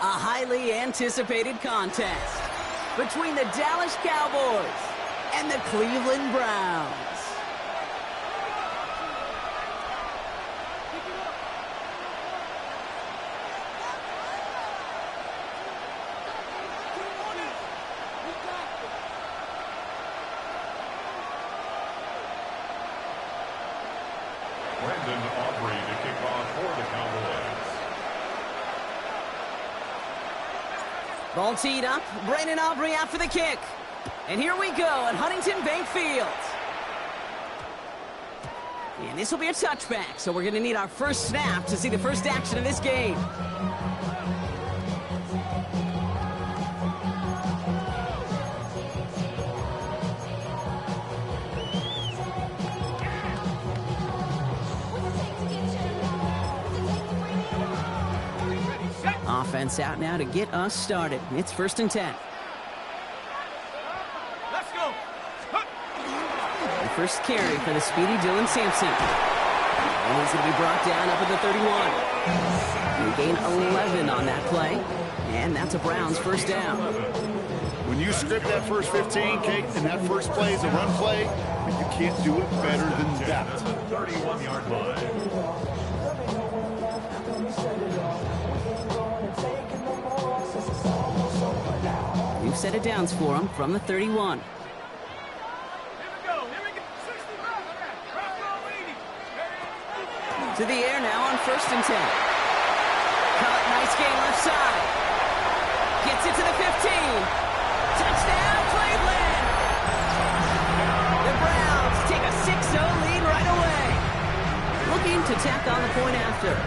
A highly anticipated contest between the Dallas Cowboys and the Cleveland Browns. To kick off for the Cowboys. Ball teed up. Brandon Aubrey out for the kick. And here we go at Huntington Bank Field. And this will be a touchback, so we're going to need our first snap to see the first action of this game. Offense out now to get us started. It's 1st and 10. Let's go. The first carry for the speedy Dylan Sampson. And he's going to be brought down up at the 31. We gain 11 on that play. And that's a Browns first down. When you script that first 15, Kate, and that first play is a run play, you can't do it better than that. 31-yard line. We've set it downs for him from the 31. To the air now on 1st and 10. Caught, nice gain left side. Gets it to the 15. Touchdown, Cleveland! The Browns take a 6-0 lead right away. Looking to tack on the point after.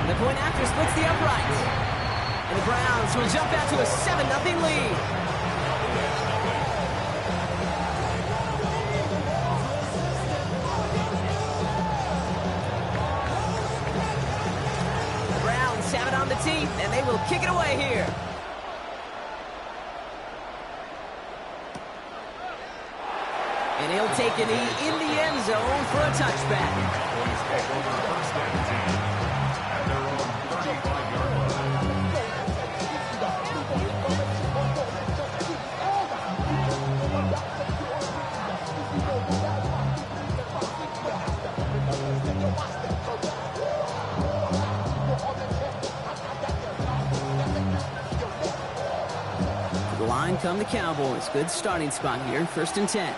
The point after splits the uprights. And the Browns will jump out to a 7-0 lead. The Browns have it on the teeth, and they will kick it away here. And he'll take a knee in the end zone for a touchback. To the line come the Cowboys. Good starting spot here, 1st and 10.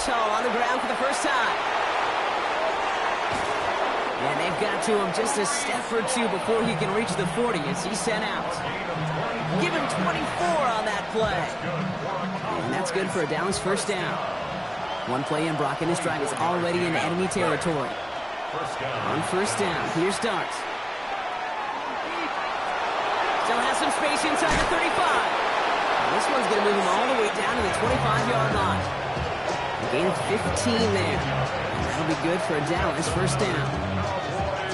On the ground for the first time. And they've got to him just a step or two before he can reach the 40 as he's sent out. Give him 24 on that play. And that's good for a Dallas first down. One play in, Brock, and his drive is already in enemy territory. On 1st down, here's Darts. Still has some space inside the 35. And this one's going to move him all the way down to the 25-yard line. Gain of 15 there. And that'll be good for a Dallas first down.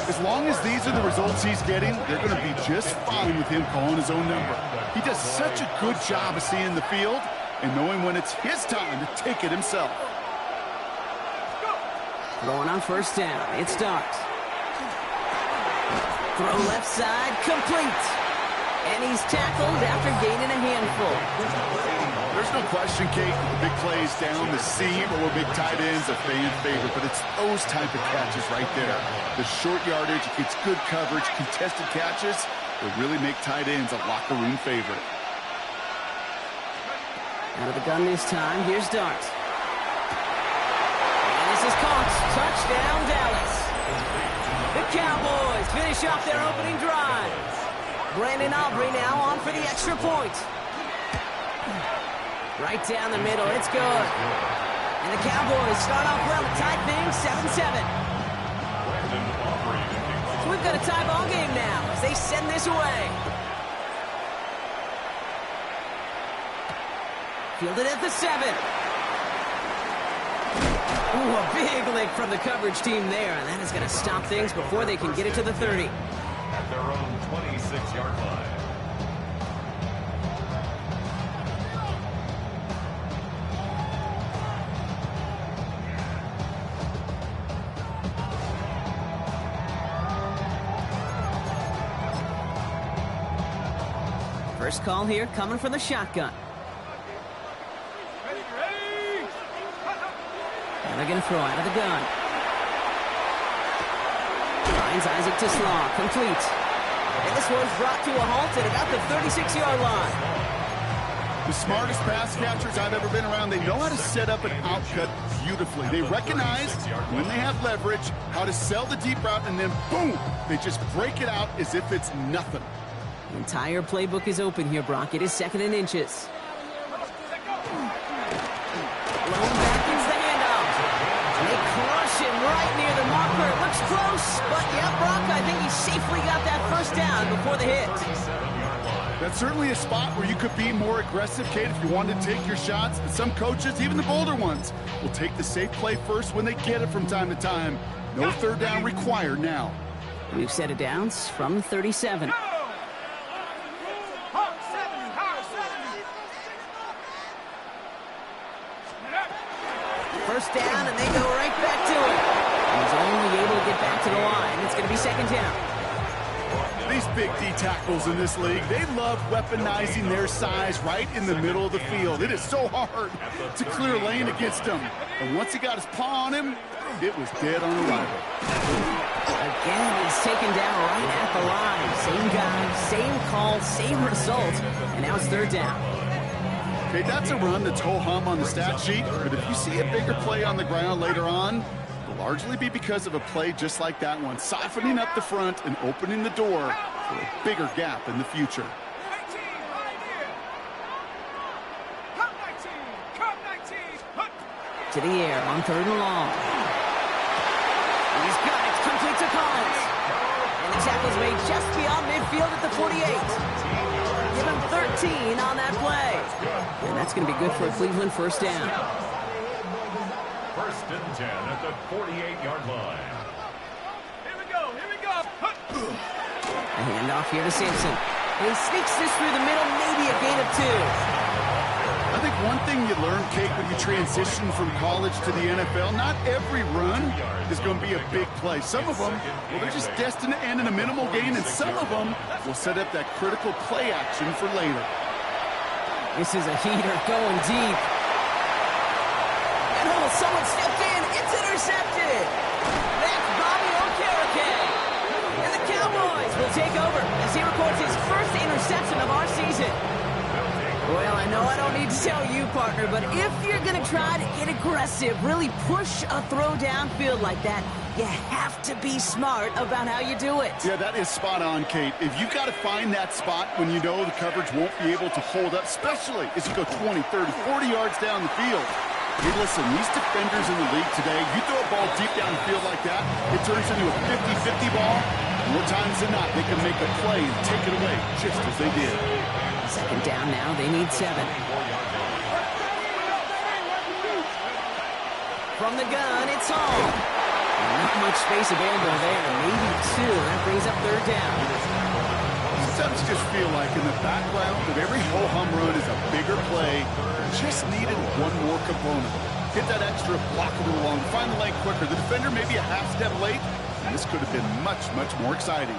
As long as these are the results he's getting, they're going to be just fine with him calling his own number. He does such a good job of seeing the field and knowing when it's his time to take it himself. Throwing on 1st down. It starts. Throw left side, complete. And he's tackled after gaining a handful. There's no question, Kate, the big plays down the seam or big tight ends a fan favorite, but it's those type of catches right there. The short yardage, gets good coverage, contested catches will really make tight ends a locker room favorite. Out of the gun this time, here's Dart. And this is caught. Touchdown, Dallas. The Cowboys finish off their opening drive. Brandon Aubrey now on for the extra point. Right down the middle, it's good. And the Cowboys start off well to tie things 7-7. So we've got a tie ball game now as they send this away. Fielded at the 7. Ooh, a big lick from the coverage team there, and that is going to stop things before they can get it to the 30. At their own 26-yard line. First call here coming from the shotgun. And they're going to throw out of the gun. Finds Isaac to Slaw. Complete. And this one's brought to a halt at about the 36-yard line. The smartest pass catchers I've ever been around, they know how to set up an outcut beautifully. They recognize when they have leverage how to sell the deep route, and then boom, they just break it out as if it's nothing. The entire playbook is open here, Brock. It is 2nd and inches. Blown back is the handoff. They crush him right near the marker. It looks close, but yeah, Brock, I think he safely got that first down before the hit. That's certainly a spot where you could be more aggressive, Kate, if you wanted to take your shots. But some coaches, even the bolder ones, will take the safe play first when they get it from time to time. No third down required now. We've set it downs from the 37. First down, and they go right back to it. He's only able to get back to the line. It's going to be 2nd down. These big D tackles in this league, they love weaponizing their size right in the middle of the field. It is so hard to clear a lane against him. And once he got his paw on him, it was dead on arrival. Again, he's taken down right at the line. Same guy, same call, same result. And now it's 3rd down. Okay, that's a run that's ho-hum on the stat sheet, but if you see a bigger play on the ground later on, it'll largely be because of a play just like that one, softening up the front and opening the door for a bigger gap in the future. To the air on 3rd and long. He's got it, complete to Collins. And the tackle's made just beyond midfield at the 48. Give him 13 on that play. And that's going to be good for a Cleveland first down. 1st and 10 at the 48-yard line. Here we go. A handoff here to Simpson. He sneaks this through the middle, maybe a gain of 2. I think one thing you learn, Kate, when you transition from college to the NFL, not every run is going to be a big play. Some of them, well, they're just destined to end in a minimal gain, and some of them will set up that critical play action for later. This is a heater going deep. And oh, someone stepped in. It's intercepted. That's Bobby Okereke. And the Cowboys will take over as he records his first interception of our season. Well, I know I don't need to tell you, partner, but if you're going to try to get aggressive, really push a throw downfield like that, you have to be smart about how you do it. Yeah, that is spot on, Kate. If you've got to find that spot when you know the coverage won't be able to hold up, especially as you go 20, 30, 40 yards down the field. Hey, listen, these defenders in the league today, you throw a ball deep down the field like that, it turns into a 50-50 ball. More times than not, they can make a play and take it away just as they did. 2nd down now, they need 7. From the gun, it's home. Not much space available there, maybe 2. That brings up 3rd down. Sometimes you just feel like in the background of every ho-hum run is a bigger play. Just needed one more component. Get that extra block a little longer, find the lane quicker. The defender maybe a half step late, and this could have been much, much more exciting.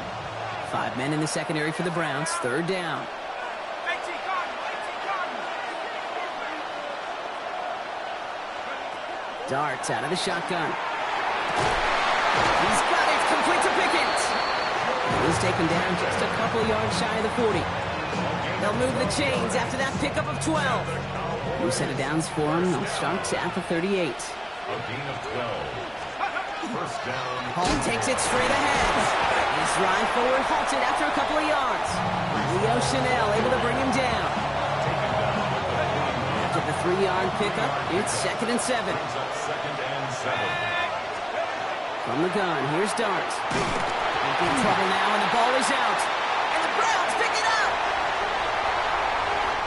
5 men in the secondary for the Browns, 3rd down. Darts out of the shotgun. He's got it, complete to Pickett. He's taken down just a couple yards shy of the 40. They'll move the chains after that pickup of 12. We set it downs for him. They'll start at the 38. A gain of 12. First down. Hall takes it straight ahead. His drive forward halted after a couple of yards. Leo Chanel able to bring him down. After the 3-yard pickup, it's 2nd and 7. From the gun, here's Dart. In trouble now, and the ball is out. And the Browns pick it up.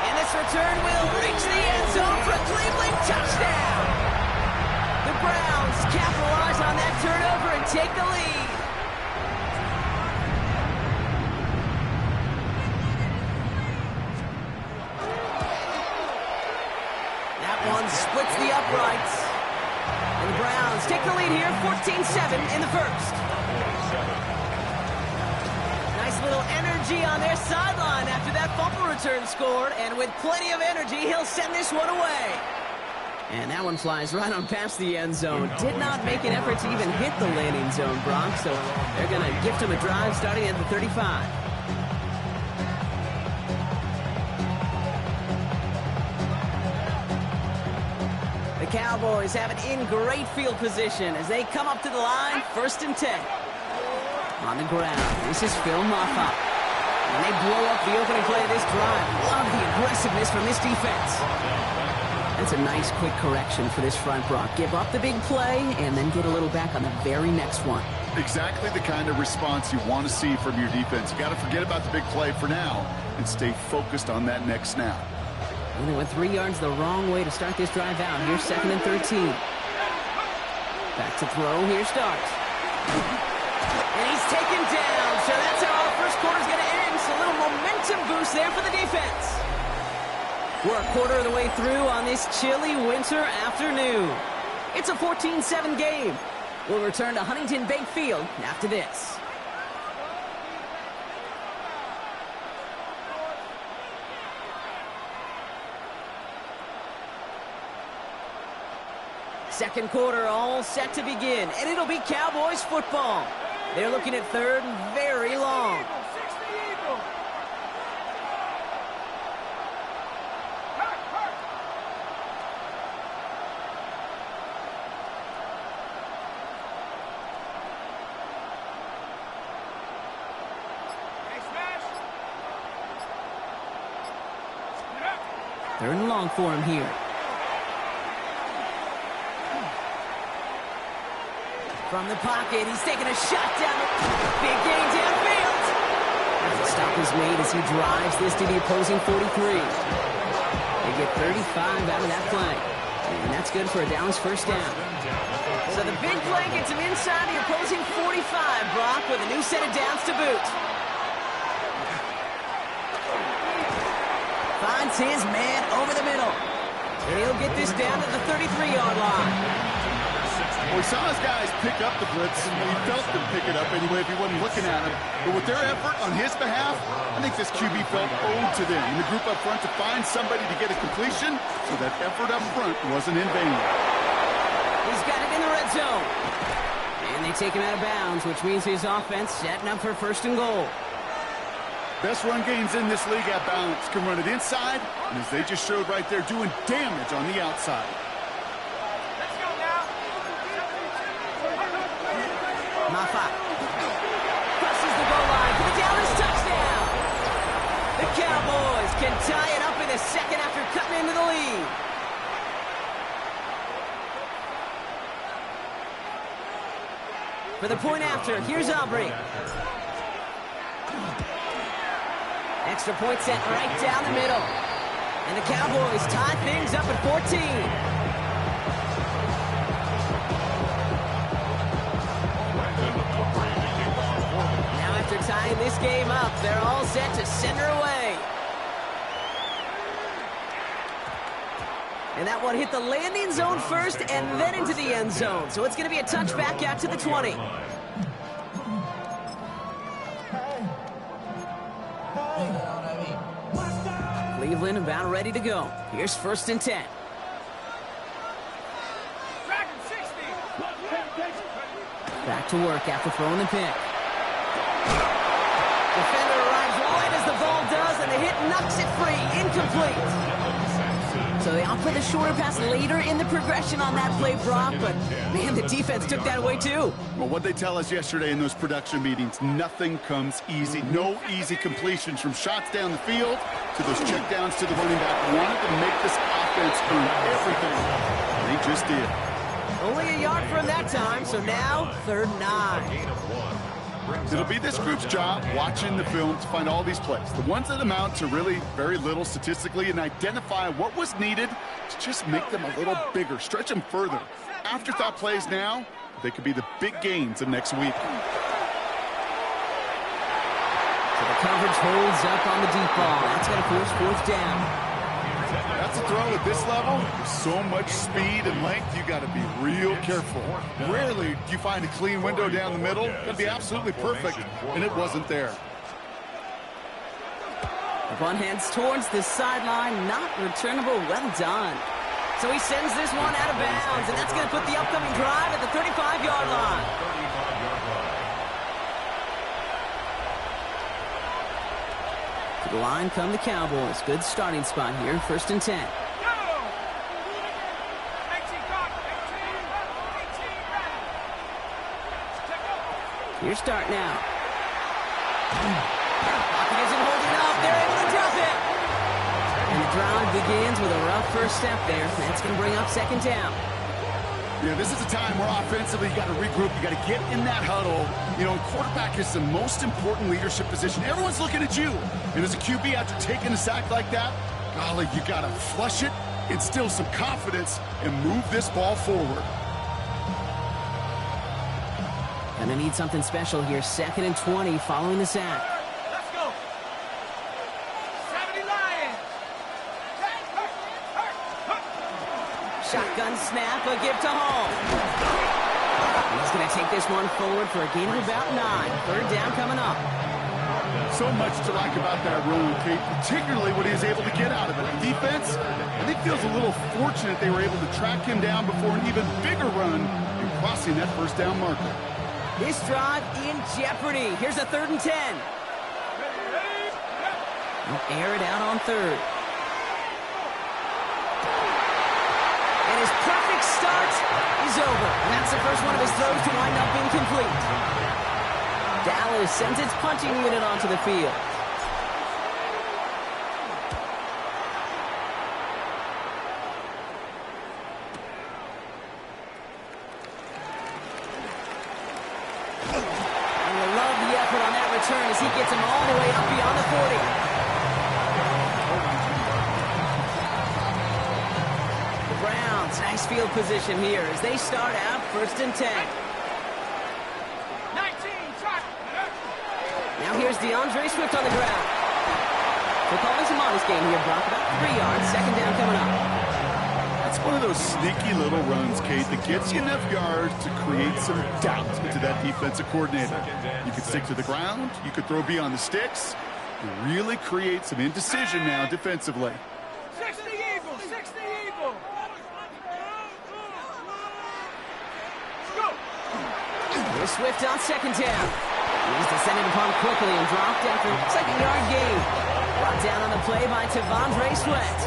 And this return will reach the end zone for a Cleveland touchdown. The Browns capitalize on that turnover and take the lead. That one splits the uprights. And the Browns take the lead here, 14-7 in the first. Nice little energy on their sideline after that fumble return scored, and with plenty of energy, he'll send this one away. And that one flies right on past the end zone. Did not make an effort to even hit the landing zone, Brock, so they're going to gift him a drive starting at the 35. The Cowboys have it in great field position as they come up to the line, 1st and 10. On the ground, this is Phil Moffa. And they blow up the opening play of this drive. Love the aggressiveness from this defense. That's a nice quick correction for this front, Brock. Give up the big play and then get a little back on the very next one. Exactly the kind of response you want to see from your defense. You got to forget about the big play for now and stay focused on that next snap. And they went 3 yards the wrong way to start this drive out. Here's 2nd and 13. Back to throw. Here starts. And he's taken down. So that's how our first quarter's going to end. So a little momentum boost there for the defense. We're a quarter of the way through on this chilly winter afternoon. It's a 14-7 game. We'll return to Huntington Bank Field after this. Second quarter all set to begin, and it'll be Cowboys football. They're looking at 3rd and very long. Third and long for him here. From the pocket, he's taking a shot down. Big gain downfield. The stop is made as he drives this to the opposing 43. They get 35 out of that play. And that's good for a Dallas 1st down. So the big play gets him inside the opposing 45, Brock, with a new set of downs to boot. Finds his man over the middle. And he'll get this down to the 33-yard line. Well, we saw his guys pick up the blitz. He felt them pick it up anyway if he wasn't looking at him. But with their effort on his behalf, I think this QB felt owed to them in the group up front to find somebody to get a completion, so that effort up front wasn't in vain. He's got it in the red zone. And they take him out of bounds, which means his offense setting up for 1st and goal. Best run games in this league at balance. Can run it inside, and as they just showed right there, doing damage on the outside. Moffa crosses the goal line for the Dallas touchdown. The Cowboys can tie it up in the 2nd after cutting into the lead. For the point after, here's Aubrey. Extra point set right down the middle. And the Cowboys tie things up at 14. After tying this game up, they're all set to send her away. And that one hit the landing zone first and then into the end zone. So it's going to be a touchback out to the 20. Cleveland about ready to go. Here's 1st and 10. Back to work after throwing the pick. Defender arrives right as the ball does, and the hit knocks it free. Incomplete. So they opt for the shorter pass later in the progression on that play, Brock, but, man, the defense took that away, too. Well, what they tell us yesterday in those production meetings, nothing comes easy. No easy completions from shots down the field to those checkdowns to the running back. Wanted to make this offense earn everything. And they just did. Only a yard for him that time, so now 3rd and 9. It'll be this group's job watching the film to find all these plays, the ones that amount to really very little statistically, and identify what was needed to just make them a little bigger, stretch them further. Afterthought plays now, they could be the big gains of next week. So the coverage holds up on the deep ball. That's going to force 4th down. That's a throw at this level. With so much speed and length, you got to be real careful. Rarely do you find a clean window down the middle. It'd be absolutely perfect, and it wasn't there. The ball heads towards the sideline. Not returnable. Well done. So he sends this one out of bounds, and that's going to put the upcoming drive at the 35-yard line. 35-yard line. To the line come the Cowboys. Good starting spot here. 1st and 10. Your start now. Pocket isn't holding up. They're able to drop it. And the drive begins with a rough first step there. That's going to bring up 2nd down. Yeah, this is a time where offensively you got to regroup. You got to get in that huddle. You know, quarterback is the most important leadership position. Everyone's looking at you. And as a QB, after taking a sack like that, golly, you got to flush it, instill some confidence, and move this ball forward. Gonna need something special here. 2nd and 20 following the sack. Let's go. 70 Lions. Shotgun snap, a give to Hall. He's going to take this one forward for a gain of about 9. 3rd down coming up. So much to like about that run, Kate, particularly what he was able to get out of it. The defense, I think, feels a little fortunate they were able to track him down before an even bigger run in crossing that 1st down marker. This drive in jeopardy. Here's a 3rd and 10. He'll air it out on 3rd. And his perfect start is over. And that's the first one of his throws to wind up incomplete. Dallas sends its punching unit onto the field. As he gets him all the way up beyond the 40. The Browns, nice field position here as they start out 1st and 10. 19, now here's DeAndre Swift on the ground. We're calling some honest game here, Brock. About 3 yards, 2nd down coming up. That's one of those sneaky little runs, Kate, that gets you enough yards to create some doubt into that defensive coordinator. You could stick to the ground. You could throw beyond the sticks. You really create some indecision now defensively. 60 Eagles, 60 Eagles. Let's go. Here's Swift on 2nd down. He's descended upon quickly and dropped after 2nd-yard gain. Brought down on the play by T'Vondre Sweat.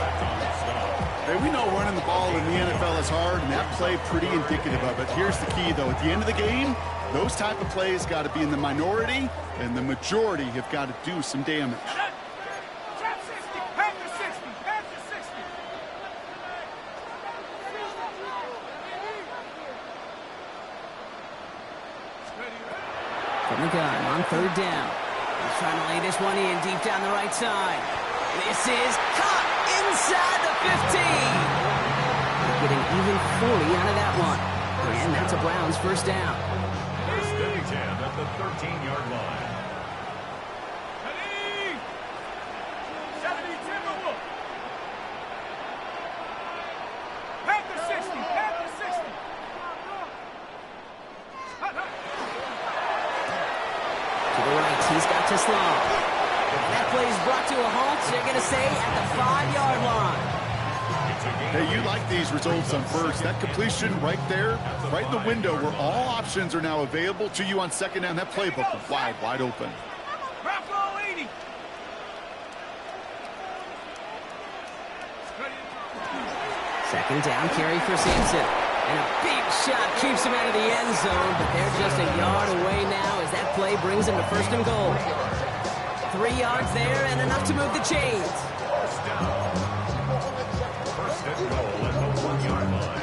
Hey, we know running the ball in the NFL is hard, and that play pretty indicative of it. Here's the key, though. At the end of the game, those type of plays got to be in the minority, and the majority have got to do some damage. Trap 60, Panther 60, Panther 60. From the gun on 3rd down. He's trying to lay this one in deep down the right side. This is caught inside the 15. Getting even 40 out of that one. And that's a Browns 1st down. 1st and 10 at the 13-yard line. Ready? 70 Timberwolves. Panther 60, Panther 60. To the right, he's got to slow. And that play is brought to a halt, they're going to say, at the 5-yard line. Hey, you like these results on 1st. That completion right there, right in the window where all options are now available to you on 2nd down. That playbook was wide open. Drop ball 80. Second down carry for Sampson. And a big shot keeps him out of the end zone, but they're just a yard away now as that play brings him to 1st and goal. 3 yards there and enough to move the chains. 1st down. 1st and goal at the 1-yard line.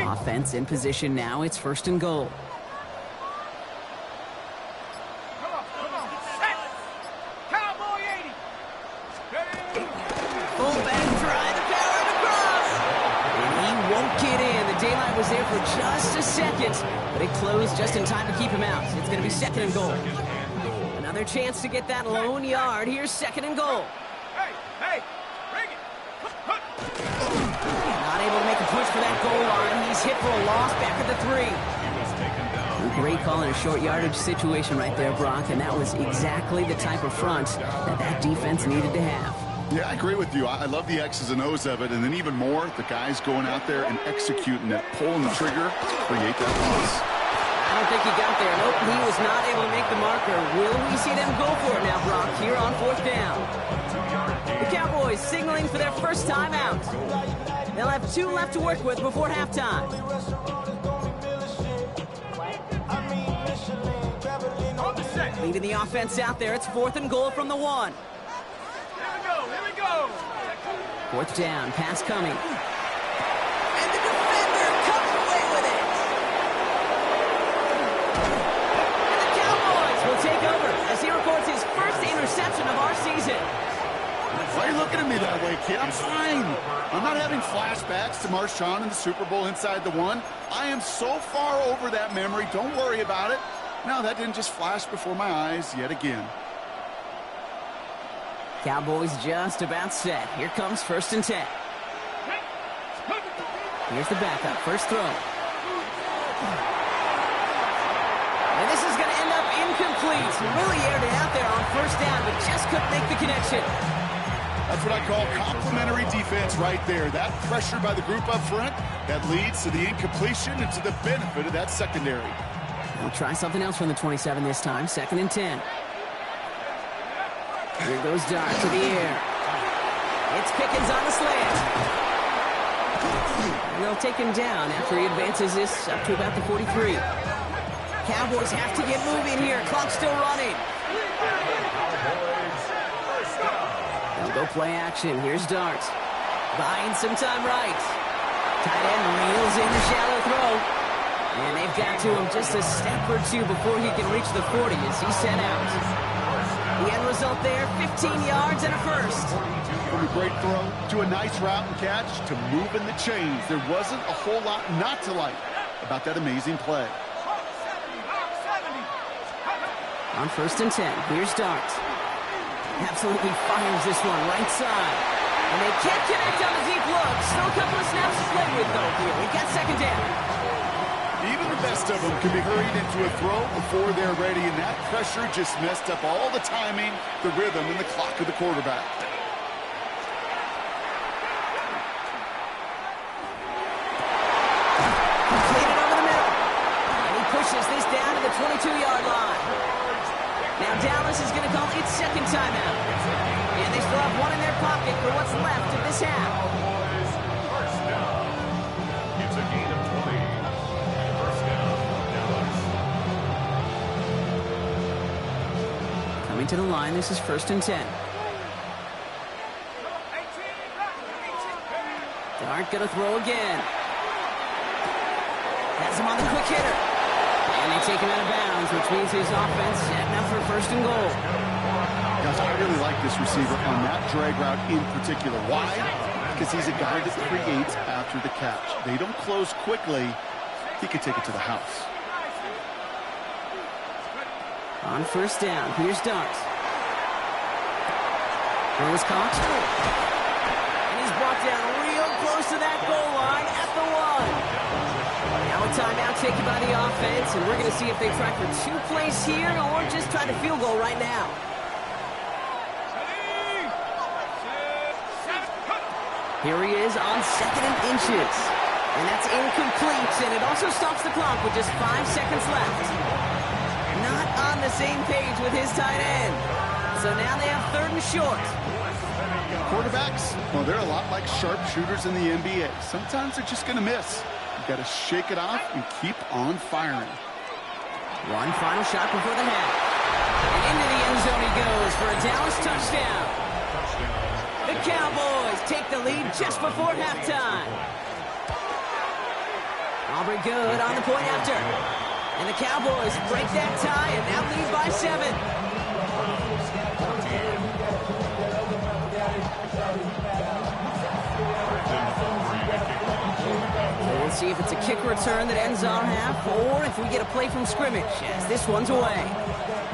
Offense in position now. It's 1st and goal. Come on. Set. Cowboy 80. Fullback try the power of the cross. And he won't get in. The daylight was there for just a second, but it closed just in time to keep him out. It's going to be 2nd and goal. Another chance to get that lone yard. Here's 2nd and goal. Hey, bring it. Not able to make a push for that goal line. He's hit for a loss back at the 3. Great call in a short yardage situation right there, Brock, and that was exactly the type of front that defense needed to have. Yeah, I agree with you. I love the X's and O's of it, and then even more, the guys going out there and executing it, pulling the trigger, create that loss. I don't think he got there. Nope, he was not able to make the marker. Will we see them go for it now, Brock, here on 4th down? The Cowboys signaling for their first time out. They'll have 2 left to work with before halftime. Leading the offense out there, it's 4th and goal from the 1. Here we go. 4th down, pass coming. And the defender comes away with it. And the Cowboys will take over as he records his first interception of our season. Why are you looking at me that way, kid? I'm fine. I'm not having flashbacks to Marshawn in the Super Bowl inside the 1. I am so far over that memory. Don't worry about it. No, that didn't just flash before my eyes yet again. Cowboys just about set. Here comes 1st and 10. Here's the backup. First throw. And this is going to end up incomplete. Really aired it out there on 1st down, but just couldn't make the connection. That's what I call complimentary defense right there. That pressure by the group up front, that leads to the incompletion and to the benefit of that secondary. We'll try something else from the 27 this time. 2nd and 10. Here goes Dart to the air. It's Pickens on the slant. And they'll take him down after he advances this up to about the 43. Cowboys have to get moving here. Clock's still running. They'll go play action. Here's Dart. Buying some time right. Tight end reels in the shallow throw. And they've got to him just a step or 2 before he can reach the 40 as he's sent out. The end result there, 15 yards and a first. From a great throw to a nice route and catch to moving the chains, there wasn't a whole lot not to like about that amazing play. On 1st and 10, here's Dart. Absolutely fires this one right side. And they can't connect on the deep look. Still a couple of snaps to play with, though, here. We got 2nd down. Even the best of them can be hurried into a throw before they're ready, and that pressure just messed up all the timing, the rhythm, and the clock of the quarterback. Completed over the middle. And he pushes this down to the 22-yard line. Now Dallas is going to call its 2nd timeout. And they still have 1 in their pocket for what's left of this half. First down. It's a gain of 20. First down, Dallas. Coming to the line, this is 1st and 10. Dart going to throw again. Has him on the quick hitter. And they take him out of bounds, which means his offense setting up for 1st and goal. Guys, I really like this receiver on that drag route in particular. Why? Because he's a guy that creates after the catch. They don't close quickly. He can take it to the house. On 1st down, here's Dart. Here's Cox. And he's brought down real close to that goal line at the 1. Now a timeout taken by the offense, and we're going to see if they try for 2 plays here or just try to field goal right now. Here he is on 2nd and inches. And that's incomplete, and it also stops the clock with just 5 seconds left. Not on the same page with his tight end. So now they have 3rd and short. Quarterbacks, well, they're a lot like sharpshooters in the NBA. Sometimes they're just going to miss. You've got to shake it off and keep on firing. One final shot before the half. And into the end zone he goes for a Dallas touchdown. The Cowboys take the lead just before halftime. Aubrey good on the point after. And the Cowboys break that tie and now lead by 7. Let's see if it's a kick return that ends our half, or if we get a play from scrimmage, as this one's away.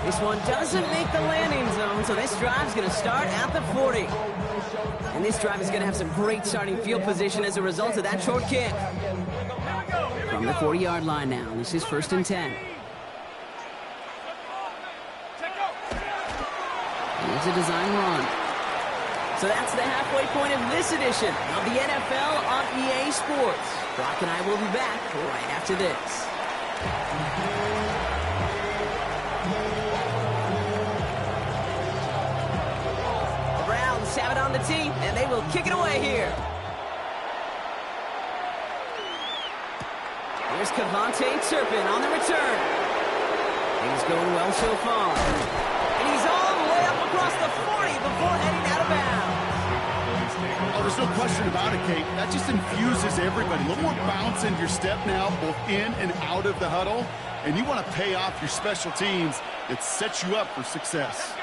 This one doesn't make the landing zone, so this drive's going to start at the 40. And this drive is going to have some great starting field position as a result of that short kick. From the 40-yard line now, this is 1st and 10. Here's a design run. So that's the halfway point of this edition of the NFL on EA Sports. Brock and I will be back right after this. The Browns have it on the tee, and they will kick it away here. Here's Cavante Turpin on the return. Things going well so far. And he's all the way up across the 40 before heading out of bounds. Oh, there's no question about it, Kate. That just infuses everybody. A little more bounce in your step now, both in and out of the huddle. And you want to pay off your special teams. It sets you up for success.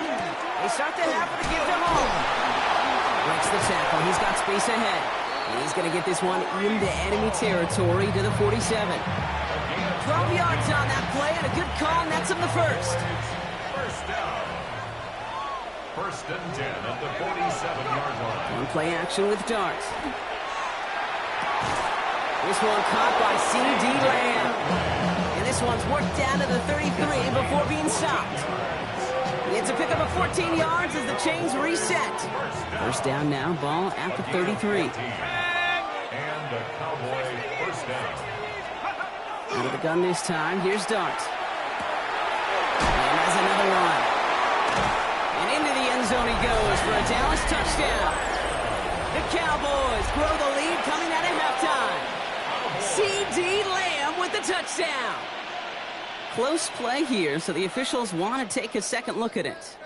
They start the half with a give them home. Breaks the tackle. He's got space ahead. And he's going to get this one into enemy territory to the 47. 12 yards on that play, and a good call nets him the first. First down. 1st and 10 at the 47-yard line. One play action with darts. This one caught by C.D. Lamb. And this one's worked down to the 33 before being stopped. It's a pickup of 14 yards as the chains reset. First down now, ball at the 33. And a Cowboy first down. Out of the gun this time, here's Dart. And there's another one. And into the end zone he goes for a Dallas touchdown. The Cowboys grow the lead coming out of halftime. C.D. Lamb with the touchdown. Close play here, so the officials want to take a second look at it.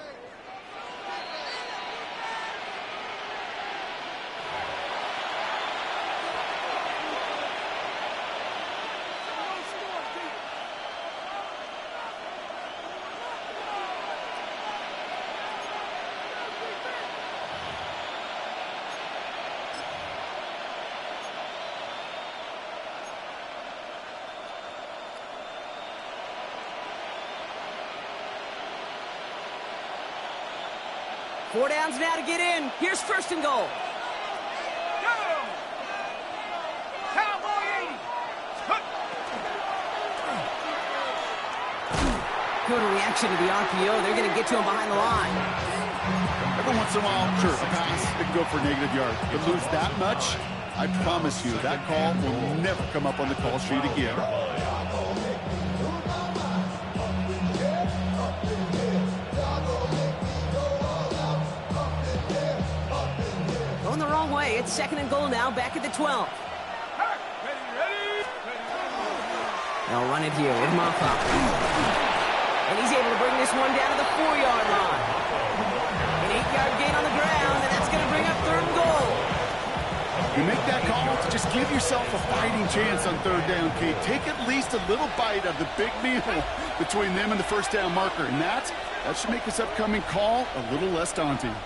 Four downs now to get in. Here's 1st and goal. Good reaction to the RPO. They're going to get to him behind the line. Every once in a while, sure, a pass, they can go for a negative yard. But lose that much, I promise you, that call will never come up on the call sheet again. Going the wrong way. It's 2nd and goal now, back at the 12. They'll run it here with Moffa. And he's able to bring this one down to the 4-yard line. An 8-yard gain on the ground, and that's going to bring up 3rd and goal. You make that call to just give yourself a fighting chance on 3rd down, Kate. Take at least a little bite of the big meal between them and the 1st down marker. And that should make this upcoming call a little less daunting.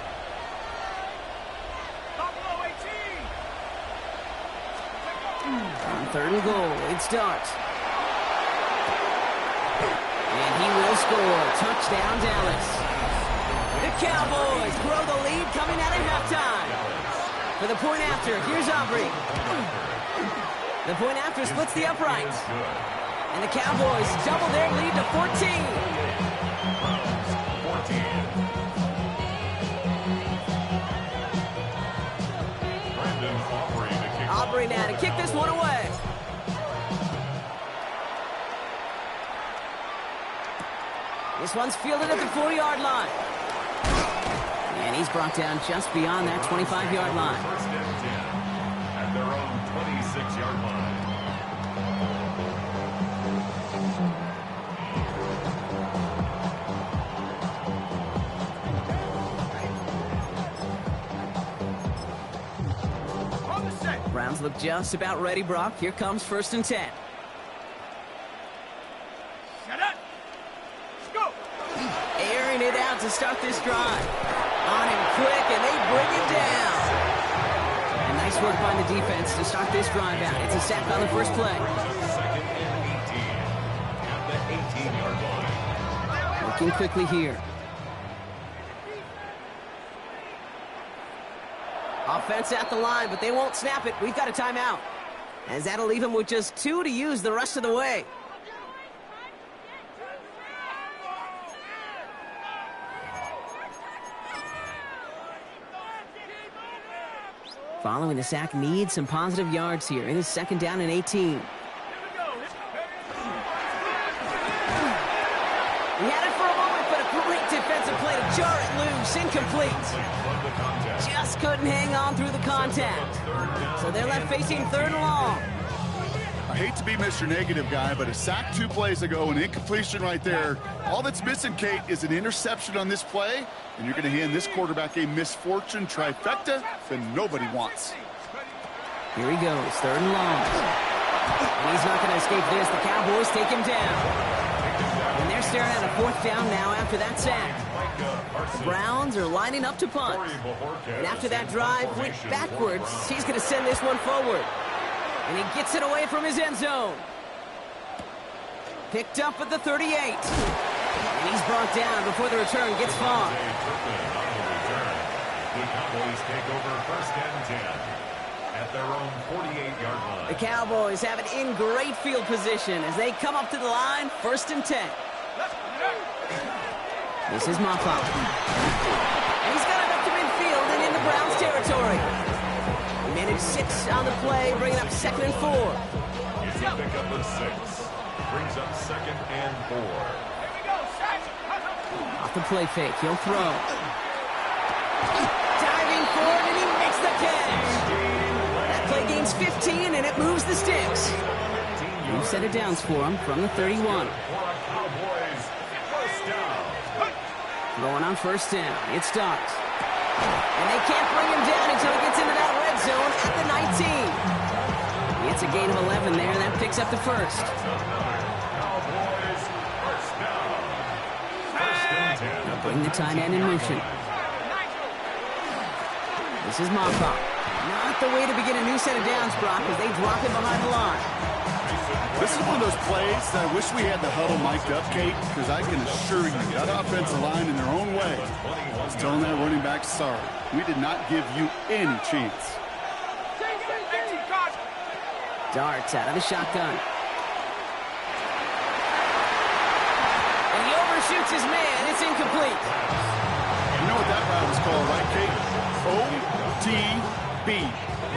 On 3rd and goal, it's Dart. And he will score. Touchdown, Dallas. The Cowboys grow the lead coming out of halftime. For the point after, here's Aubrey. The point after splits the uprights. And the Cowboys double their lead to 14. 14. Aubrey now to kick this one away. This one's fielded at the 40-yard line. And he's brought down just beyond that 25-yard line. 1st and 10 at their own 26-yard line. Browns look just about ready, Brock. Here comes 1st and 10. Airing it out to start this drive. On him quick, and they bring him down. A nice Nice work by the defense to start this drive out. It's a sack on the first play. Second and 18 at the 18-yard line. Working quickly here. Offense at the line, but they won't snap it. We've got a timeout. As that'll leave him with just 2 to use the rest of the way. Following the sack, needs some positive yards here. It is second down and 18. He had it for a moment, but a great defensive play to jar it loose. Incomplete. Just couldn't hang on through the contact. So they're left facing third and long. I hate to be Mr. Negative guy, but a sack 2 plays ago, an incompletion right there. All that's missing, Kate, is an interception on this play, and you're going to hand this quarterback a misfortune trifecta that nobody wants. Here he goes, third and long. And he's not going to escape this. The Cowboys take him down. And they're staring at a fourth down now after that sack. The Browns are lining up to punt. And after that drive went backwards, he's going to send this one forward. And he gets it away from his end zone. Picked up at the 38. And he's brought down before the return gets far. The Cowboys take over first and 10 at their own 48-yard line. The Cowboys have it in great field position as they come up to the line, first and 10. This is Mopop. And he's got it up to midfield and in the Browns' territory. He managed 6 on the play, bringing up second and 4. It's a pickup of 6. Brings up second and 4. Off the play fake, he'll throw. Diving forward, and he makes the catch. That play gains 15, and it moves the sticks. New set of downs for him from the 31. Going on first down. It starts. And they can't bring him down until he gets into that red zone at the 19. It's a gain of 11 there. That picks up the first. They'll bring the tight end in motion. This is Mopop. Not the way to begin a new set of downs, Brock, as they drop him behind the line. This is one of those plays that I wish we had the huddle mic'd up, Kate, because I can assure you that offensive line in their own way is telling that running back, sorry, we did not give you any chance. Darts out of the shotgun. And he overshoots his man. It's incomplete. You know what that route is called, right, Kate? OTB.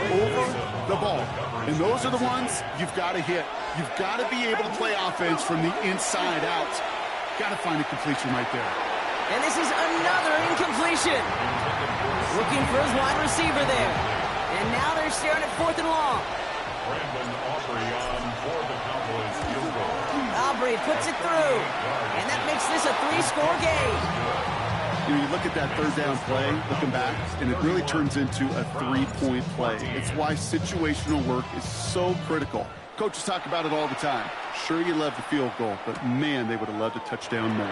Over the ball. And those are the ones you've got to hit. You've got to be able to play offense from the inside out. Got to find a completion right there. And this is another incompletion. Looking for his wide receiver there. And now they're staring at fourth and long. Brandon Aubrey on for the Cowboys field goal. Aubrey puts it through. And that makes this a 3-score game. You know, you look at that third down play, looking back, and it really turns into a 3-point play. It's why situational work is so critical. Coaches talk about it all the time. Sure, you love the field goal, but man, they would have loved a touchdown more.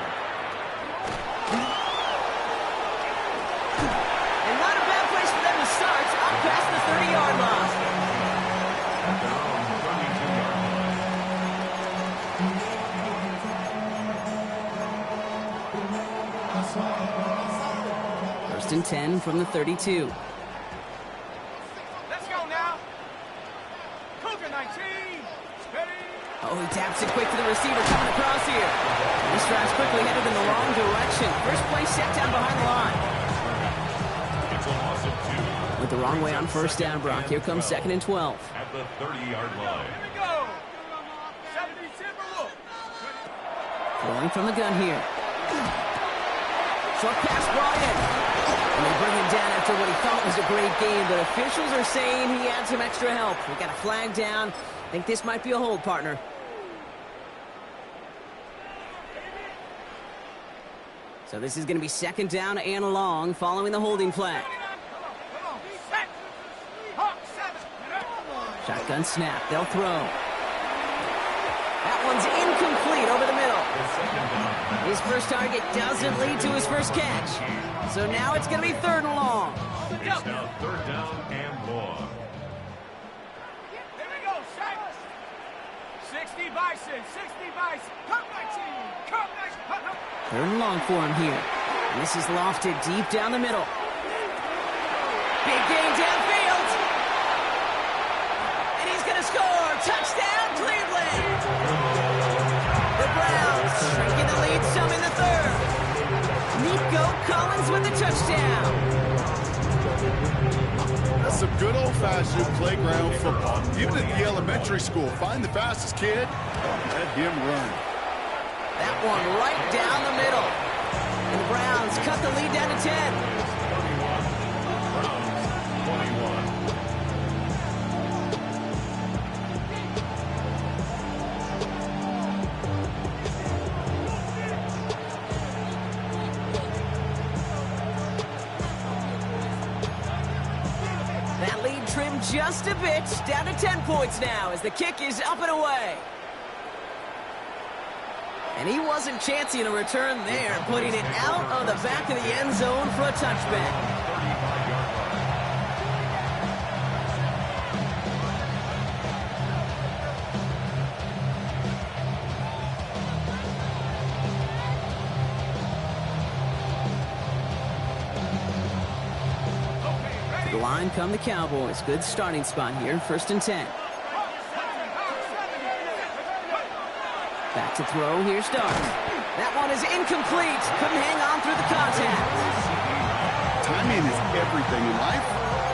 And not a bad place for them to start, up past the 30-yard line. First and 10 from the 32. Let's go now. Cougar 19. Steady. Oh, he taps it quick to the receiver coming across here. This drive's quickly headed in the wrong direction. First play set down behind the line. It's a loss of 2. Went the wrong way on first down, Brock. Here comes second and 12. At the 30-yard line. Here we go. 70 timber look. Throwing from the gun here. Short pass brought in. And they bring him down after what he thought was a great game, but officials are saying he had some extra help. We got a flag down. I think this might be a hold, partner. So this is going to be second down and long following the holding flag. Come on. Set. Hawk 7. Shotgun snap. They'll throw. That one's incomplete over the middle. His first target doesn't lead to his first catch. So now it's going to be third and long. It's now third down and long. Bison, 60 Bison. Come back team. Come back. Third and long for him here. And this is lofted deep down the middle. Big gain downfield. And he's going to score. Touchdown, Cleveland. The Browns shrinking the lead some in the third. Nico Collins with the touchdown. That's some good old-fashioned playground football. Even at the elementary school, find the fastest kid, let him run. That one right down the middle. And the Browns cut the lead down to 10. That lead trimmed just a bit, down to 10 points now as the kick is up and away. And he wasn't chancing a return there, putting it out of the back of the end zone for a touchback. To the line come the Cowboys. Good starting spot here, 1st and 10. Back to throw, here's Dart. That one is incomplete. Couldn't hang on through the contact. Timing is everything in life,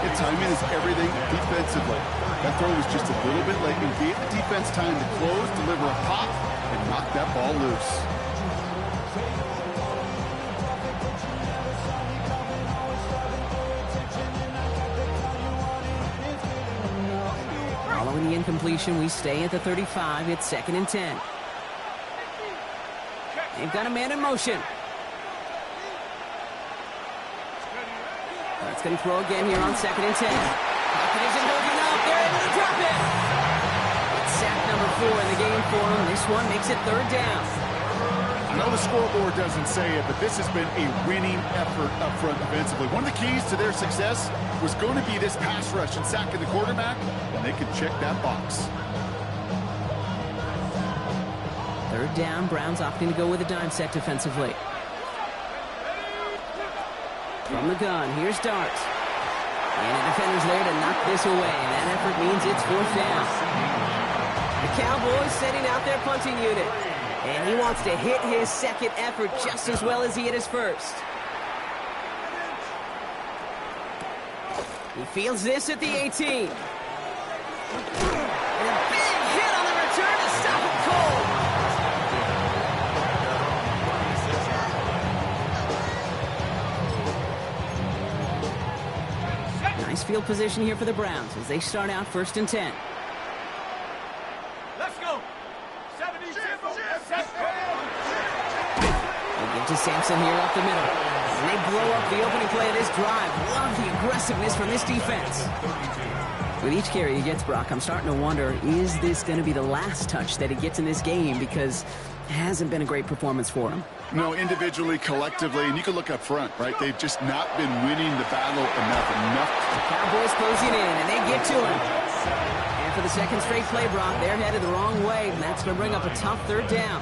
and timing is everything defensively. That throw was just a little bit late and gave the defense time to close, deliver a pop, and knock that ball loose. Following the incompletion, we stay at the 35. It's 2nd and 10. They've got a man in motion. That's going to throw again here on 2nd and 10. Pocket isn't holding up. They're able to drop it. It's sack number 4 in the game for him. This one makes it 3rd down. I know the scoreboard doesn't say it, but this has been a winning effort up front defensively. One of the keys to their success was going to be this pass rush and sacking the quarterback, and they can check that box. 3rd down, Browns opting to go with a dime set defensively. From the gun, here's Dart. And the defender's there to knock this away. And that effort means it's 4th down. The Cowboys setting out their punting unit. And he wants to hit his second effort just as well as he hit his first. He fields this at the 18. And a big hit on the return to stop him cold. Nice field position here for the Browns as they start out 1st and 10. Let's go. 70 They give to Sampson here up the middle. And they blow up the opening play of this drive. Love the aggressiveness from this defense. With each carry he gets, Brock, I'm starting to wonder, is this going to be the last touch that he gets in this game? Because it hasn't been a great performance for him. No, individually, collectively, and you can look up front, right? They've just not been winning the battle enough. The Cowboys closing in, and they get to him. And for the second straight play, Brock, they're headed the wrong way, and that's going to bring up a tough 3rd down.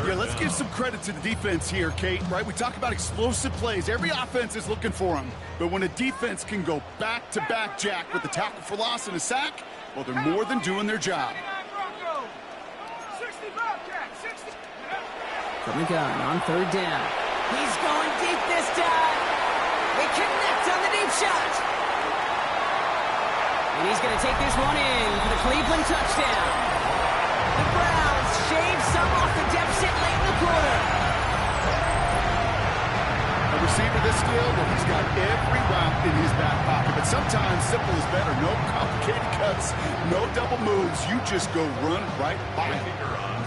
Yeah, let's give some credit to the defense here, Kate, right? We talk about explosive plays. Every offense is looking for them. But when a defense can go back-to-back, Jack, with a tackle for loss and a sack, well, they're more than doing their job. 60 Bobcat, 60. From the gun on 3rd down. He's going deep this time. They connect on the deep shot. And he's going to take this one in for the Cleveland touchdown. The Browns shave some off the deficit late in the quarter. A receiver this skilled, well, he's got every route in his back pocket. But sometimes simple is better. No complicated cuts, no double moves. You just go run right by him.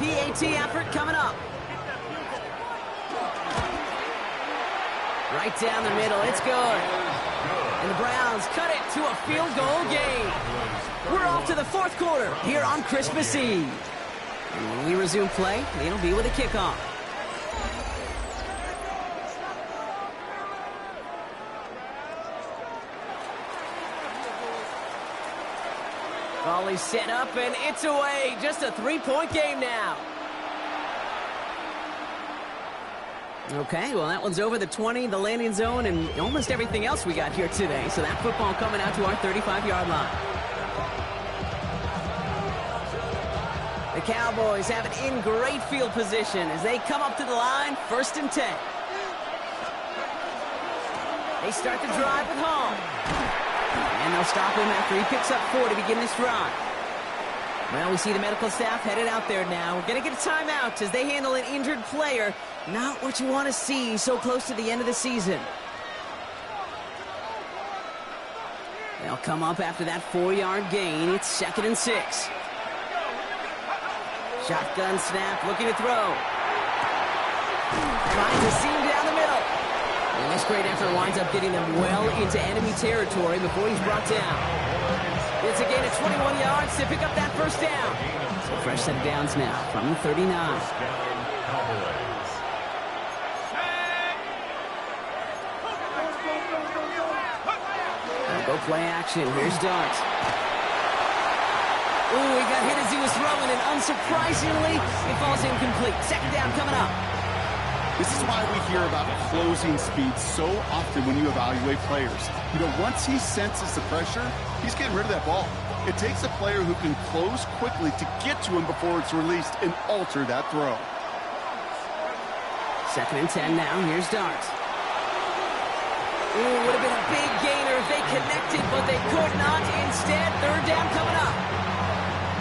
PAT effort coming up. Right down the middle, it's good. And the Browns cut it to a field goal game. We're off to the 4th quarter here on Christmas Eve. And when we resume play, it'll be with a kickoff. Ball is set up, and it's away. Just a 3-point game now. Okay, well, that one's over the 20, the landing zone, and almost everything else we got here today. So that football coming out to our 35-yard line. The Cowboys have it in great field position as they come up to the line, 1st and 10. They start the drive with Hall. And they'll stop him after he picks up 4 to begin this drive. Well, we see the medical staff headed out there now. We're going to get a timeout as they handle an injured player. Not what you want to see so close to the end of the season. They'll come up after that 4-yard gain. It's 2nd and 6. Shotgun snap, looking to throw. Finds a seam down the middle. And this great effort winds up getting them well into enemy territory before he's brought down. It's a gain of 21 yards to pick up that 1st down. So fresh set of downs now from the 39. Go play action. Here's Dart. Ooh, he got hit as he was throwing, and unsurprisingly, it falls incomplete. 2nd down coming up. This is why we hear about closing speed so often when you evaluate players. You know, once he senses the pressure, he's getting rid of that ball. It takes a player who can close quickly to get to him before it's released and alter that throw. 2nd and 10 now. Here's Dart. Ooh, would have been a big gainer if they connected, but they could not. Instead, 3rd down coming up.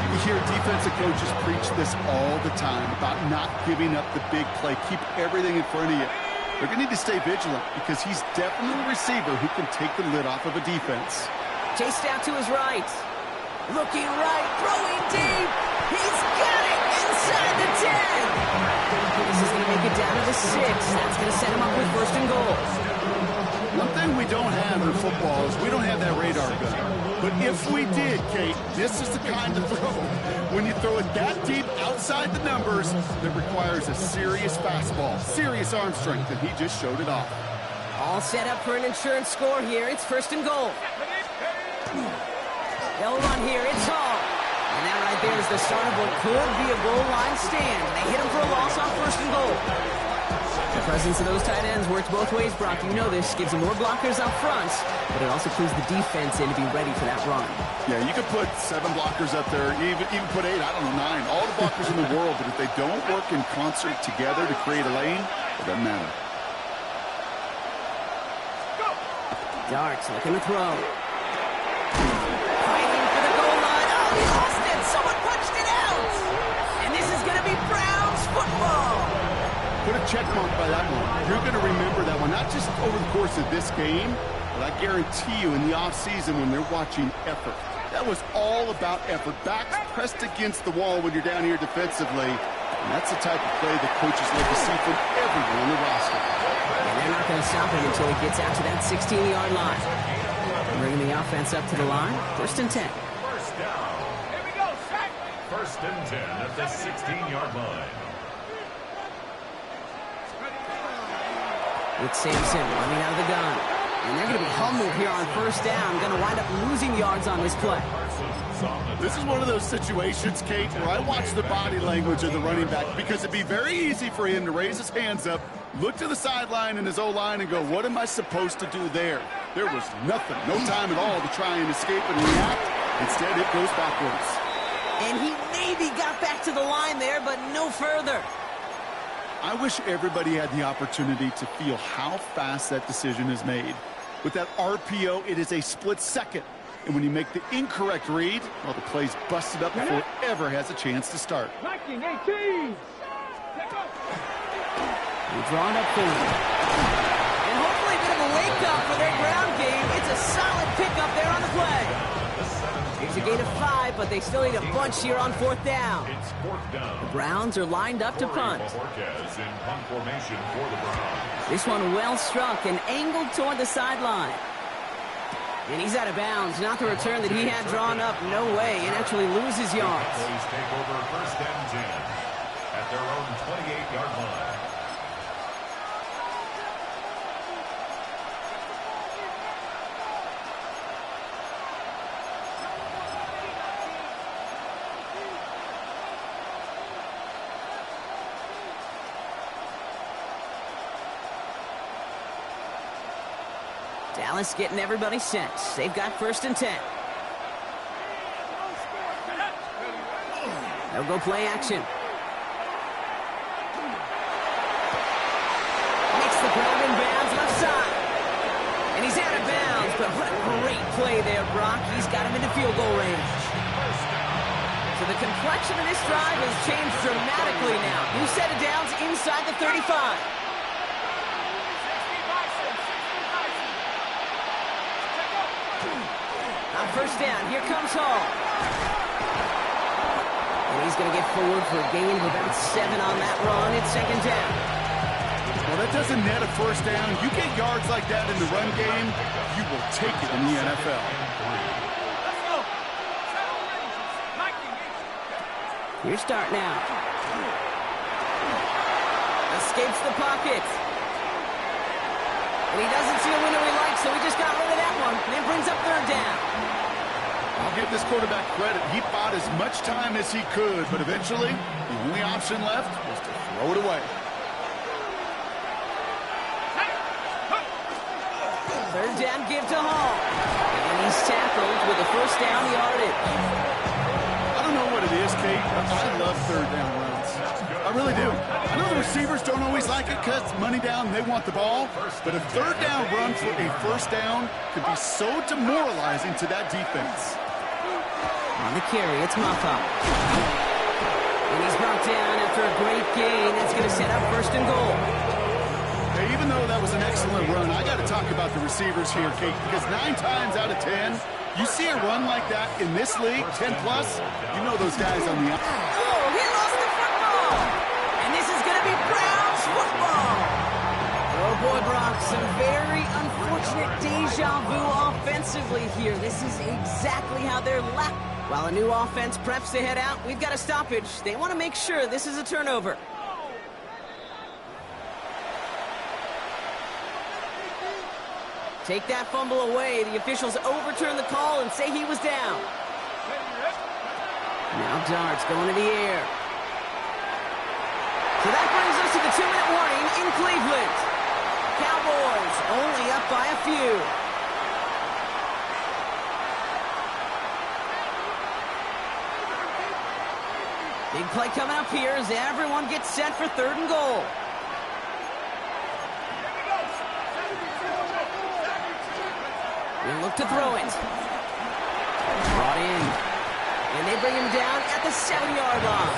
You hear defensive coaches preach this all the time about not giving up the big play. Keep everything in front of you. They're going to need to stay vigilant because he's definitely a receiver who can take the lid off of a defense. Chased out to his right. Looking right, throwing deep. He's got it inside the 10. This is going to make it down to the 6. That's going to set him up with 1st and goal. One thing we don't have in football is we don't have that radar gun. But if we did, Kate, this is the kind of throw. When you throw it that deep outside the numbers, that requires a serious fastball, serious arm strength, and he just showed it off. All set up for an insurance score here. It's 1st and goal. They'll run here. It's Hall. And that right there is the start of what could be a goal line stand. They hit him for a loss on 1st and goal. The presence of those tight ends works both ways, Brock. You know this. Gives them more blockers up front, but it also clues the defense in to be ready for that run. Yeah, you could put 7 blockers up there, even put 8, I don't know, 9. All the blockers in the world, but if they don't work in concert together to create a lane, it doesn't matter. Darts looking to throw. Fighting for the goal line. Oh, he lost it. Someone punched it out. And this is going to be Browns football. Put a check mark by that one. You're going to remember that one, not just over the course of this game, but I guarantee you in the offseason when they're watching effort. That was all about effort. Backs pressed against the wall when you're down here defensively. And that's the type of play that coaches like to see from everyone on the roster. And they're not going to stop him until he gets out to that 16-yard line. Bringing the offense up to the line. 1st and 10. 1st down. Here we go, sack. 1st and 10 at the 16-yard line. It's Sampson running out of the gun. And they're going to be humbled here on 1st down. Going to wind up losing yards on this play. This is one of those situations, Kate, where I watch the body language of the running back because it'd be very easy for him to raise his hands up, look to the sideline in his O-line and go, what am I supposed to do there? There was nothing, no time at all to try and escape and react. Instead, it goes backwards. And he maybe got back to the line there, but no further. I wish everybody had the opportunity to feel how fast that decision is made. With that RPO, it is a split second. And when you make the incorrect read, well, the play's busted up before it ever has a chance to start. 19-18. Drawn up forward. And hopefully a bit of a wake-up for their ground game. It's a solid pickup there on the play. It's a gain of 5, but they still need a bunch here on 4th down. It's 4th down. The Browns are lined up to punt. Marquez in punt formation for the Browns. This one well struck and angled toward the sideline. And he's out of bounds. Not the return that he had drawn up. No way. And actually loses yards. Cowboys take over 1st and 10 at their own 28-yard line. Dallas getting everybody set. They've got 1st and 10. They'll go play action. Makes the grab in bounds left side. And he's out of bounds, but what a great play there, Brock. He's got him into field goal range. So the complexion of this drive has changed dramatically now. New set of downs inside the 35. On 1st down, here comes Hall. And he's going to get forward for a gain of about 7 on that run. It's 2nd down. Well, that doesn't net a 1st down. You get yards like that in the run game, you will take it in the NFL. Here's start now. Escapes the pocket. And he doesn't see a window he likes, so he just got rid of that one. And then brings up 3rd down. I'll give this quarterback credit. He bought as much time as he could, but eventually, the only option left was to throw it away. 3rd down, give to Hall. And he's tackled with a 1st down yardage. I don't know what it is, Kate, but I love 3rd down runs. I really do. I know the receivers don't always like it because money down, they want the ball. But a 3rd down run for a 1st down could be so demoralizing to that defense. On the carry, it's Muffa. And he's brought down after a great gain. That's going to set up 1st and goal. Hey, even though that was an excellent run, I got to talk about the receivers here, Kate, because 9 times out of 10, you see a run like that in this league, 10+, you know those guys on the outside. Oh, he lost the football! And this is going to be Browns football! Oh, boy, Brock, some very unfortunate deja vu offensively here. This is exactly how they're left. While a new offense preps to head out, we've got a stoppage. They want to make sure this is a turnover. Take that fumble away. The officials overturn the call and say he was down. Now Dart's going to the air. So that brings us to the 2-minute warning in Cleveland. Cowboys only up by a few. Big play coming up here as everyone gets set for 3rd and goal. We'll look to throw it. Brought in. And they bring him down at the 7-yard line.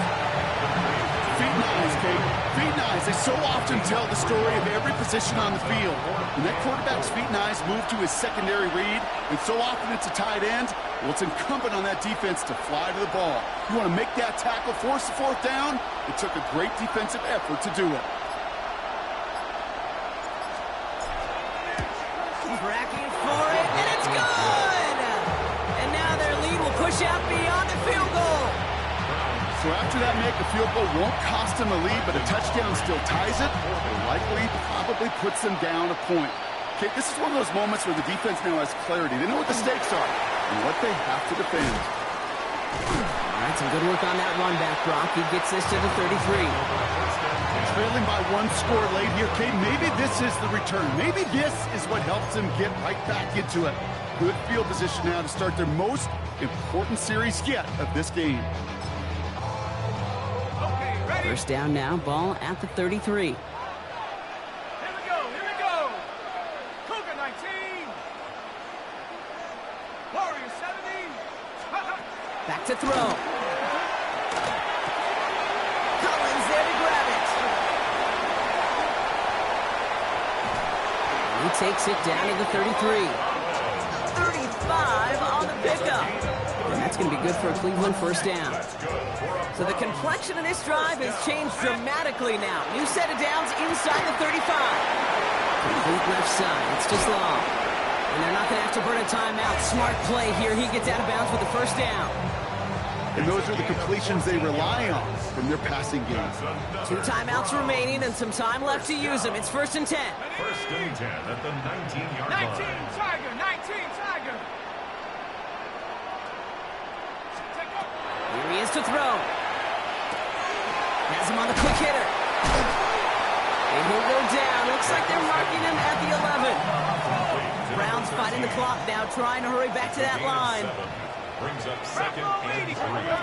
Feet and eyes, Kate. Feet and eyes. They so often tell the story of every position on the field. When that quarterback's feet and eyes move to his secondary read, and so often it's a tight end, well, it's incumbent on that defense to fly to the ball. You want to make that tackle, force the 4th down? It took a great defensive effort to do it. Cracking for it, and it's good! And now their lead will push out beyond the field goal. So after that make, a field goal won't cost them a lead, but a touchdown still ties it, or likely probably puts them down a point. Okay, this is one of those moments where the defense now has clarity. They know what the stakes are and what they have to defend. All right, some good work on that run back, Brock. He gets this to the 33. Trailing by 1 score late here, Kate. Maybe this is the return. Maybe this is what helps them get right back into it. Good field position now to start their most important series yet of this game. Okay, ready? 1st down now, ball at the 33. Here we go. Cougar 19. Warrior 70. Back to throw. Collins there to grab it. He takes it down to the 33. 35 on the pickup. And that's going to be good for a Cleveland 1st down. So the complexion of this drive has changed dramatically now. New set of downs inside the 35. Complete left side. It's just long. And they're not going to have to burn a timeout. Smart play here. He gets out of bounds with the 1st down. And those are the completions they rely on from their passing game. 2 timeouts remaining and some time left to use them. It's 1st and 10. 1st and 10 at the 19-yard line. 19 Tiger, 19 Tiger. Here he is to throw. Has him on the quick hitter. And he'll go down. Looks like they're marking him at the 11. Browns fighting the clock now, trying to hurry back to that line. Brings up second and 3 at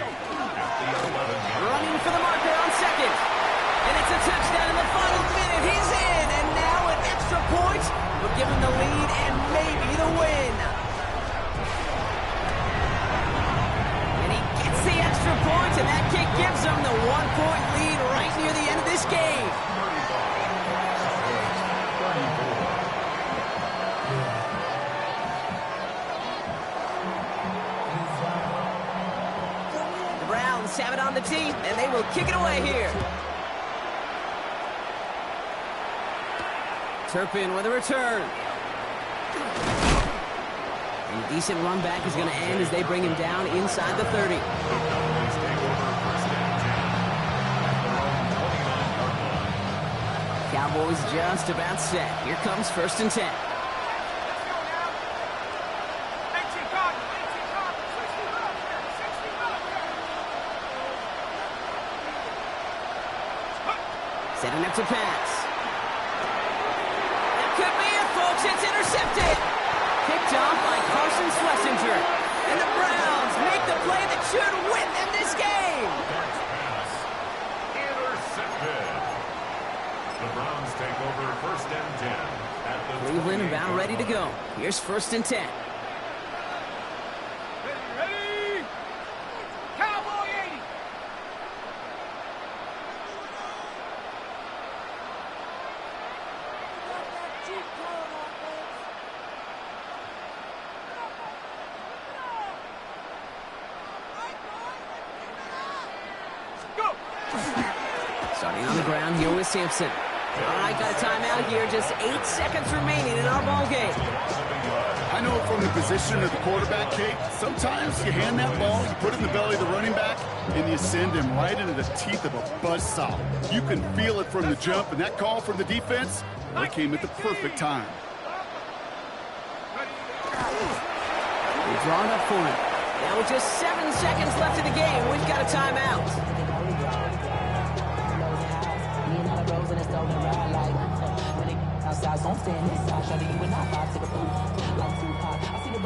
the 11. Running for the marker on second. And it's a touchdown in the final minute. He's in, and now an extra point will give him the lead and maybe the win. And he gets the extra point, and that kick gives him the 1-point lead right near the end of this game. The Browns have it on the tee, and they will kick it away here. Turpin with a return. And a decent run back is going to end as they bring him down inside the 30. Cowboys just about set. Here comes 1st and 10. Setting up to pass. That could be it, folks. It's intercepted. Picked off by Carson Schlesinger. And the Browns make the play that should win them this game. Pass intercepted. The Browns take over 1st and 10 at the Cleveland about ready to go. Here's 1st and 10. Ready? Cowboy 80. Go. Starting on the ground here with Sampson. All right, got a timeout here. Just 8 seconds remaining in our ball game. I know from the position of the quarterback, Kate, sometimes you hand that ball, you put it in the belly of the running back, and you send him right into the teeth of a buzzsaw. You can feel it from the jump, and that call from the defense, that came at the perfect time. We're drawing up for him. Now with just 7 seconds left in the game, we've got a timeout.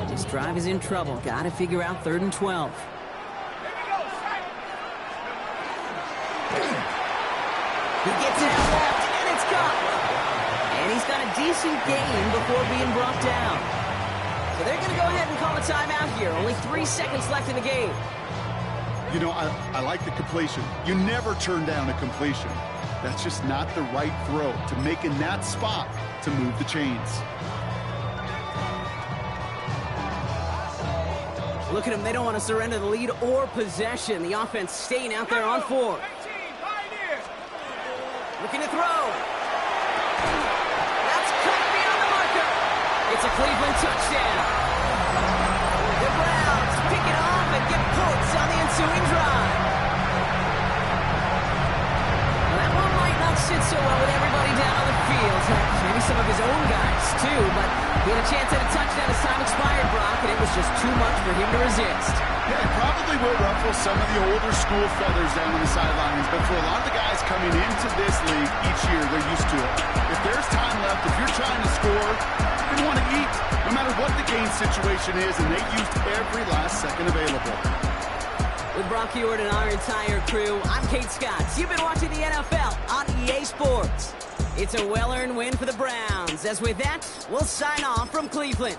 This drive is in trouble. Got to figure out 3rd and 12. He gets it out left, and it's caught. And he's got a decent gain before being brought down. So they're going to go ahead and call a timeout here. Only 3 seconds left in the game. You know, I like the completion. You never turn down a completion. That's just not the right throw to make in that spot to move the chains. Look at them. They don't want to surrender the lead or possession. The offense staying out there on 4. Looking to throw. That's cut beyond the marker. It's a Cleveland touchdown. The Browns pick it off and get points on the ensuing drive. Well, that one might not sit so well with everybody down on the field. Maybe some of his own guys, too, but he had a chance at a touchdown as time expired, Brock, and it was just too much for him to resist. Yeah, it probably will ruffle some of the older school feathers down on the sidelines, but for a lot of the guys coming into this league each year, they're used to it. If there's time left, if you're trying to score, you want to eat, no matter what the game situation is, and they used every last second available. With Brock Ewart and our entire crew, I'm Kate Scott. You've been watching the NFL on EA Sports. It's a well-earned win for the Browns. As with that, we'll sign off from Cleveland.